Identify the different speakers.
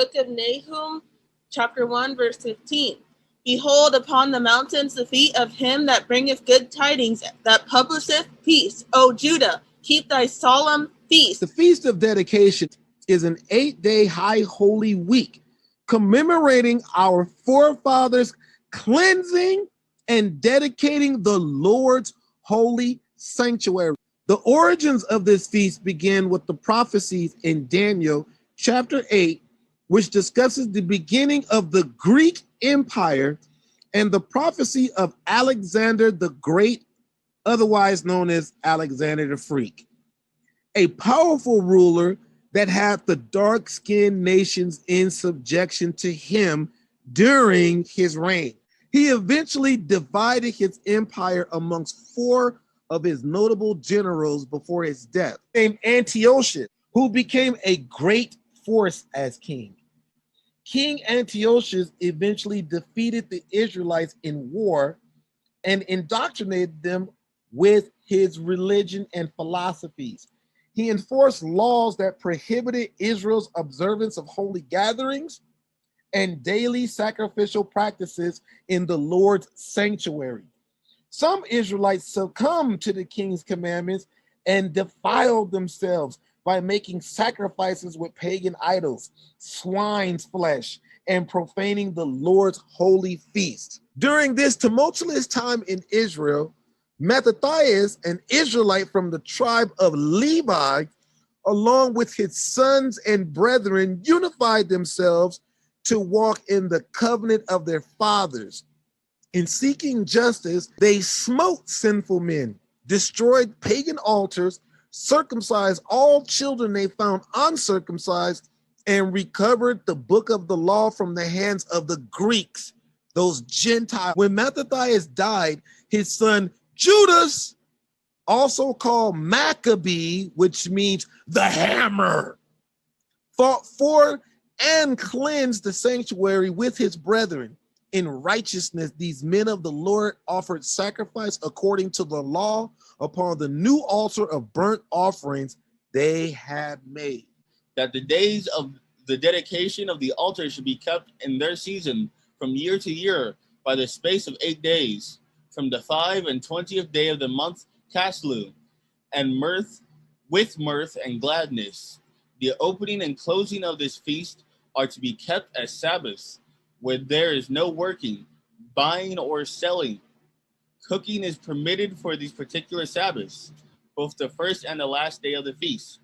Speaker 1: Book of Nahum, chapter 1, verse 15. Behold, upon the mountains the feet of him that bringeth good tidings, that publisheth peace. O Judah, keep thy solemn feast.
Speaker 2: The Feast of Dedication is an 8-day high holy week commemorating our forefathers' cleansing and dedicating the Lord's holy sanctuary. The origins of this feast begin with the prophecies in Daniel chapter 8, which discusses the beginning of the Greek Empire and the prophecy of Alexander the Great, otherwise known as Alexander the Freak, a powerful ruler that had the dark-skinned nations in subjection to him during his reign. He eventually divided his empire amongst 4 of his notable generals before his death, named Antiochus, who became a great force as king. King Antiochus eventually defeated the Israelites in war and indoctrinated them with his religion and philosophies. He enforced laws that prohibited Israel's observance of holy gatherings and daily sacrificial practices in the Lord's sanctuary. Some Israelites succumbed to the king's commandments and defiled themselves by making sacrifices with pagan idols, swine's flesh, and profaning the Lord's holy feast. During this tumultuous time in Israel, Mattathias, an Israelite from the tribe of Levi, along with his sons and brethren, unified themselves to walk in the covenant of their fathers. In seeking justice, they smote sinful men, destroyed pagan altars, circumcised all children they found uncircumcised, and recovered the book of the law from the hands of the Greeks, those Gentiles. When Mattathias died, his son Judas, also called Maccabee, which means the hammer, fought for and cleansed the sanctuary with his brethren. In righteousness, these men of the Lord offered sacrifice according to the law upon the new altar of burnt offerings they had made.
Speaker 3: That the days of the dedication of the altar should be kept in their season from year to year by the space of 8 days, from the 25th day of the month Caslu, and with mirth and gladness. The opening and closing of this feast are to be kept as Sabbaths, where there is no working, buying, or selling. Cooking is permitted for these particular Sabbaths, both the first and the last day of the feast.